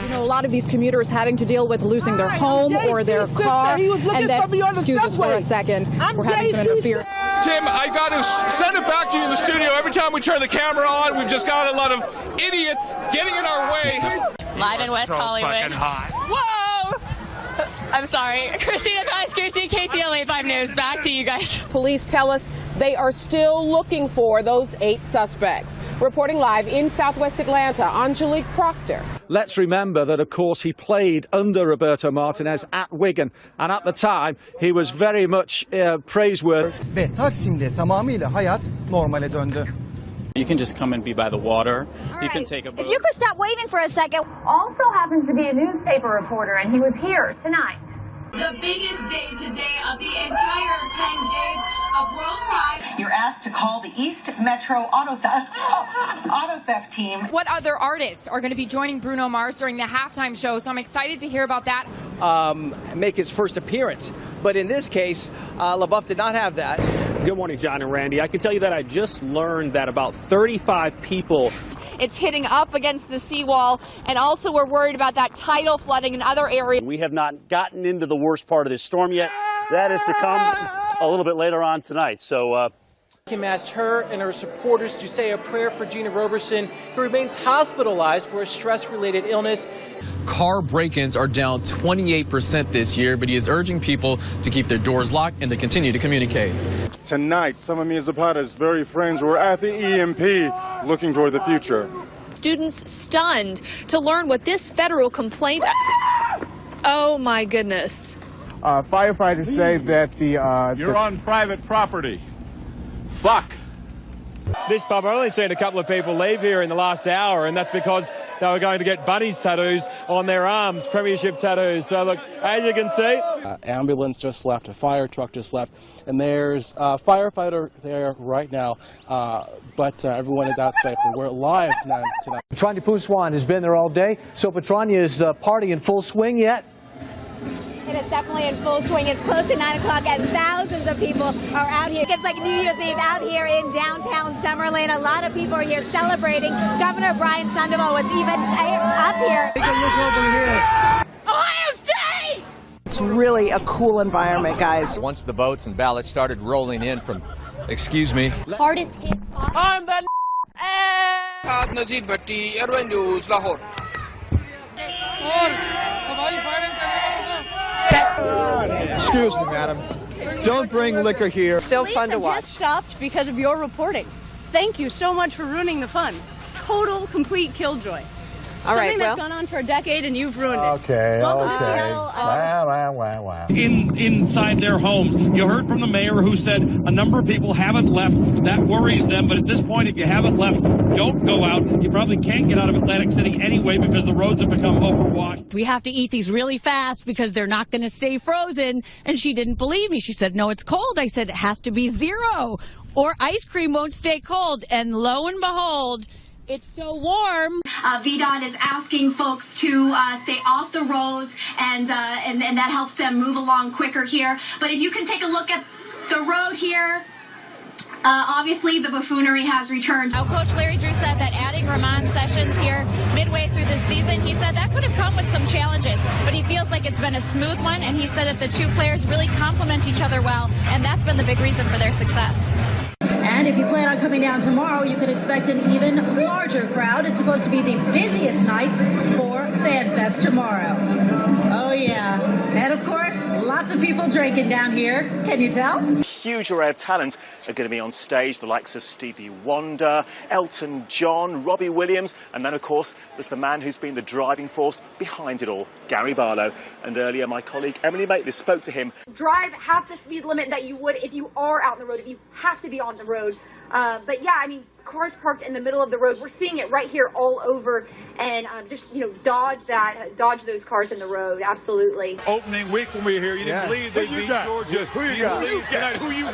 You know, a lot of these commuters having to deal with losing their home or their car, and then, excuse us for a second, we're having some interference. Tim, I got to send it back to you in the studio. Every time we turn the camera on, we've just got a lot of idiots getting in our way. Live in West Hollywood. Fucking hot. Whoa! I'm sorry. Christina Pascucci, KTLA 5 News. Back to you guys. Police tell us they are still looking for those 8 suspects. Reporting live in Southwest Atlanta, Angelique Proctor. Let's remember that, of course, he played under Roberto Martinez at Wigan, and at the time he was very much praiseworthy. Ve Taksim'de tamamıyla hayat normale döndü. You can just come and be by the water. You can take a boat. If you could stop waving for a second. Also happens to be a newspaper reporter, and he was here tonight. The biggest day today of the entire 10 days of World Pride. You're asked to call the East Metro auto theft team. What other artists are going to be joining Bruno Mars during the halftime show? So I'm excited to hear about that. Make his first appearance. But in this case, LaBeouf did not have that. Good morning, John and Randy. I can tell you that I just learned that about 35 people. It's hitting up against the seawall, and also we're worried about that tidal flooding in other areas. We have not gotten into the worst part of this storm yet. That is to come a little bit later on tonight. So Kim asked her and her supporters to say a prayer for Gina Roberson, who remains hospitalized for a stress-related illness. Car break-ins are down 28% this year, but he is urging people to keep their doors locked and to continue to communicate. Tonight, some of Mia Zapata's very friends were at the EMP looking toward the future. Students stunned to learn what this federal complaint... Oh, my goodness. Firefighters say that You're on private property. Fuck. This pub, I've only seen a couple of people leave here in the last hour, and that's because they were going to get bunnies tattoos on their arms, premiership tattoos. So look, as you can see, ambulance just left, a fire truck just left, and there's a firefighter there right now, but everyone is out safe. We're live tonight. Petrania Pouswan has been there all day, so Petrania's party in full swing yet. It is definitely in full swing. It's close to 9 o'clock and thousands of people are out here. It's like New Year's Eve out here in downtown Summerlin. A lot of people are here celebrating. Governor Brian Sandoval was even up here. Take a look over here. Ohio State! It's really a cool environment, guys. Once the votes and ballots started rolling in from, excuse me. Hardest hit spot. I'm the Excuse me, madam. Don't bring liquor here. Still fun to watch. Just stopped because of your reporting. Thank you so much for ruining the fun. Total, complete killjoy. All right, Something that's gone on for a decade and you've ruined it. Okay. Wow. Inside their homes. You heard from the mayor who said a number of people haven't left. That worries them. But at this point, if you haven't left, don't go out. You probably can't get out of Atlantic City anyway because the roads have become overwashed. We have to eat these really fast because they're not going to stay frozen. And she didn't believe me. She said, no, it's cold. I said, it has to be 0 or ice cream won't stay cold. And lo and behold, it's so warm. VDOT is asking folks to stay off the roads, and that helps them move along quicker here. But if you can take a look at the road here, obviously the buffoonery has returned. Now, Coach Larry Drew said that adding Ramon Sessions here midway through the season, he said that could have come with some challenges, but he feels like it's been a smooth one, and he said that the two players really complement each other well, and that's been the big reason for their success. And if you plan on coming down tomorrow, you can expect an even larger crowd. It's supposed to be the busiest night for FanFest tomorrow. Oh, yeah. And, of course, lots of people drinking down here. Can you tell? Huge array of talent are going to be on stage, the likes of Stevie Wonder, Elton John, Robbie Williams, and then, of course, there's the man who's been the driving force behind it all, Gary Barlow. And earlier, my colleague Emily Maitlis spoke to him. Drive half the speed limit that you would if you are out on the road, if you have to be on the road. But yeah, I mean, cars parked in the middle of the road. We're seeing it right here all over, and just, you know, dodge those cars in the road. Absolutely. Opening week when we were here, you didn't believe they beat Georgia. Who you got? Who you got? Who you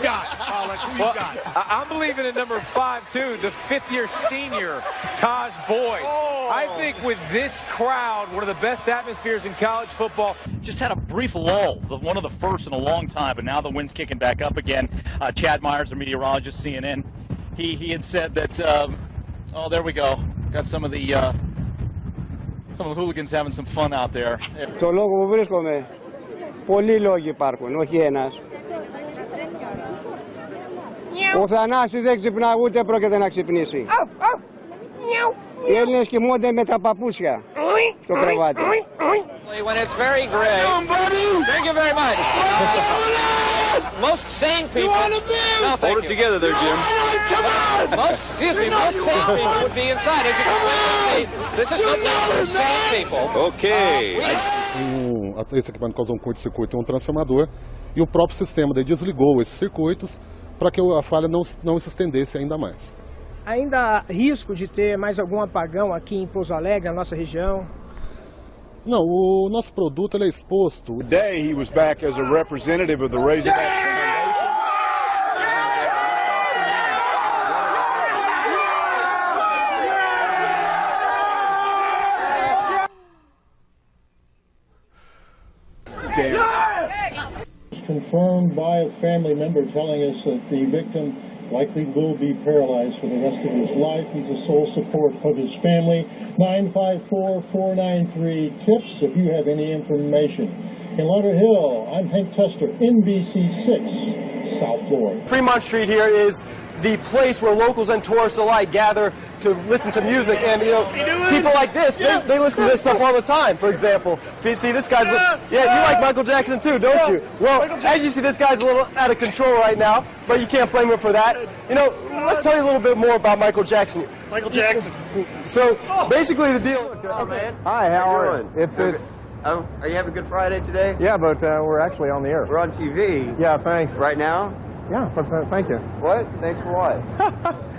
got? I'm believing in number 5, too, the fifth-year senior, Taj Boyd. I think with this crowd, one of the best atmospheres in college football. Just had a brief lull, one of the first in a long time, but now the wind's kicking back up again. Chad Myers, a meteorologist, CNN, he had said that, oh, there we go. Got some of the hooligans having some fun out there. Στο λόγο που βρίσκομαι, πολλοί λόγοι υπάρχουν, όχι ένας. Ο Θανάσης δεν ξυπνά, ούτε πρόκειται να ξυπνήσει. Οι Έλληνες κοιμούνται με τα παπούσια στο κρεβάτι. When it's very gray. Thank you very much. Most sane people. No, hold it together there, Jim. Most sane people would be inside. As you can see, this is no place for sane people. Okay. Esse equipamento causou um curto-circuito em um transformador e o próprio sistema daí desligou esses circuitos para que a falha não se estendesse ainda mais. Ainda há risco de ter mais algum apagão aqui em Pouso Alegre, na nossa região? Não, o nosso produto ele é exposto. Today he was back as a representative of the Razorback Foundation. Confirmed by a family member telling us that the victim likely will be paralyzed for the rest of his life. He's the sole support of his family. 954-493-TIPS if you have any information. In Lauderhill, I'm Hank Tester, NBC6, South Florida. Fremont Street here is the place where locals and tourists alike gather to listen to music, and you know, people like this, they listen to this stuff all the time. For example, if you see this guy's, you like Michael Jackson too, don't you? Well, as you see, this guy's a little out of control right now, but you can't blame him for that. You know, let's tell you a little bit more about Michael Jackson. Michael Jackson. So basically, the deal. Hi, how are you? It's are you having a good Friday today? Yeah, but we're actually on the air. We're on TV. Yeah, thanks. Right now? Yeah, but, thank you. What? Thanks for what?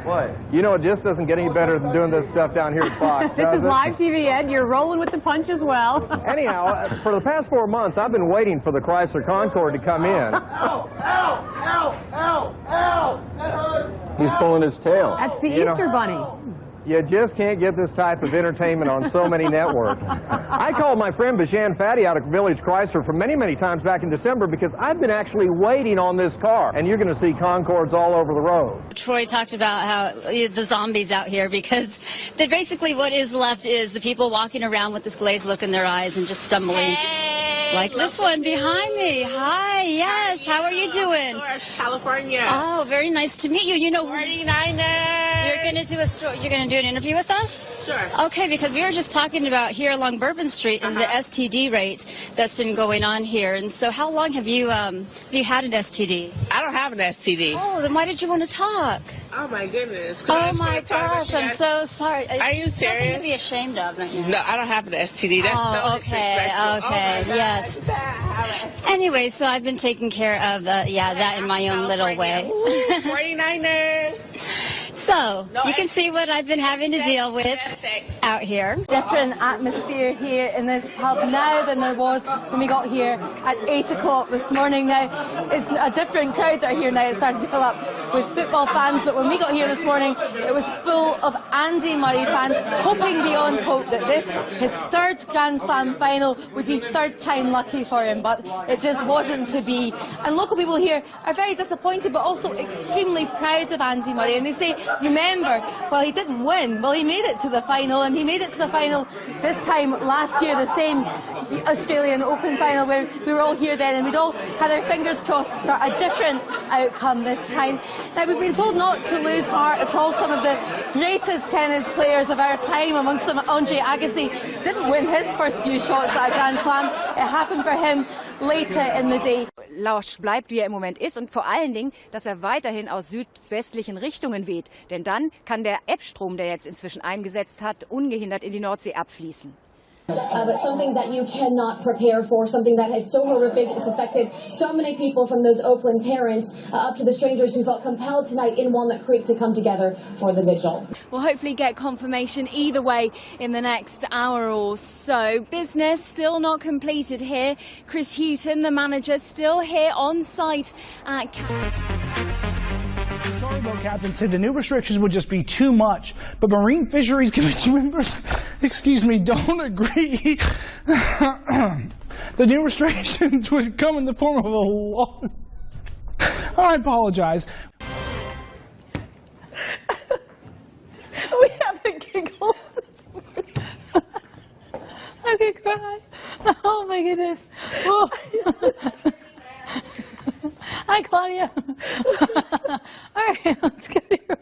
What? You know, it just doesn't get any better than doing this stuff down here at Fox. This is live TV, Ed. You're rolling with the punch as well. Anyhow, for the past 4 months, I've been waiting for the Chrysler Concorde to come in. Ow! Ow! Ow! Ow! Ow! That hurts! He's pulling his tail. That's the Easter Bunny. You just can't get this type of entertainment on so many networks. I called my friend Bashan Fatty out of Village Chrysler for many, many times back in December because I've been actually waiting on this car, and you're going to see Concordes all over the road. Troy talked about how the zombies out here, because basically what is left is the people walking around with this glazed look in their eyes and just stumbling. Like this one behind me. Hi, yes. How are you doing? California. Oh, very nice to meet you. You know, 49ers. You're going to do you're going to do an interview with us? Sure. Okay, because we were just talking about here along Bourbon Street and the STD rate that's been going on here. And so how long have you had an STD? I don't have an STD. Oh, then why did you want to talk? Oh my goodness. Oh my gosh, I'm so sorry. Are you serious? Something to be ashamed of, don't you? No, I don't have an STD. That's so disrespectful. Okay, yes. Anyway, so I've been taking care of that in my own little way. 49ers. So, you can see what I've been having to deal with out here. Different atmosphere here in this pub now than there was when we got here at 8 o'clock this morning. Now, it's a different crowd that are here now. It's starting to fill up with football fans, but when we got here this morning, it was full of Andy Murray fans, hoping beyond hope that this, his third Grand Slam final, would be third time lucky for him, but it just wasn't to be. And local people here are very disappointed, but also extremely proud of Andy Murray, and they say, remember, well, he didn't win. Well, he made it to the final, and he made it to the final this time last year, the same Australian Open final where we were all here then, and we'd all had our fingers crossed for a different outcome this time. Now, we've been told not to lose heart at all. Some of the greatest tennis players of our time, amongst them Andre Agassi, didn't win his first few shots at a Grand Slam. It happened for him later in the day. Lausch bleibt, wie er im Moment ist, und vor allen Dingen, dass er weiterhin aus südwestlichen Richtungen weht. Denn dann kann der Ebbstrom, der jetzt inzwischen eingesetzt hat, ungehindert in die Nordsee abfließen. But something that you cannot prepare for, something that is so horrific, it's affected so many people, from those Oakland parents up to the strangers who felt compelled tonight in Walnut Creek to come together for the vigil. We'll hopefully get confirmation either way in the next hour or so. Business still not completed here. Chris Houghton, the manager, still here on site at Boat captain said the new restrictions would just be too much, but Marine Fisheries Commission members, don't agree. The new restrictions would come in the form of a law. I apologize. We have a giggle. my goodness. Oh. Hi, Claudia. All right, let's go to your,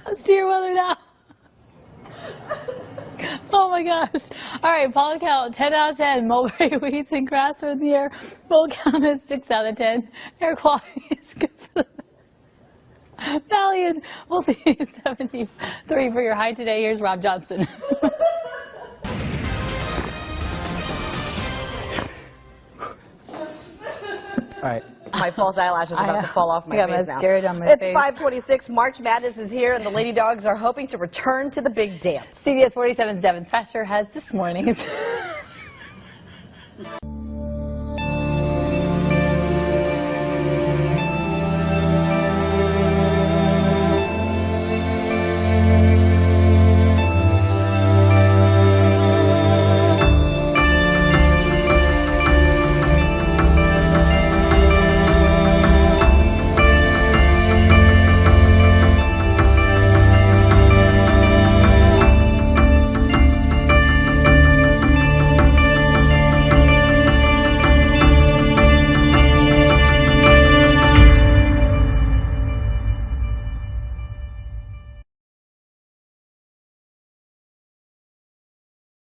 let's do your weather now. Oh my gosh. All right, pollen count 10 out of 10. Mulberry weeds and grass are in the air. Full count is 6 out of 10. Air quality is good for the Valiant. We'll see 73 for your high today. Here's Rob Johnson. All right. My false eyelash is about to fall off my face now. On my it's face. 5:26. March Madness is here, and the Lady Dogs are hoping to return to the big dance. CBS 47's Devin Fesher has this morning's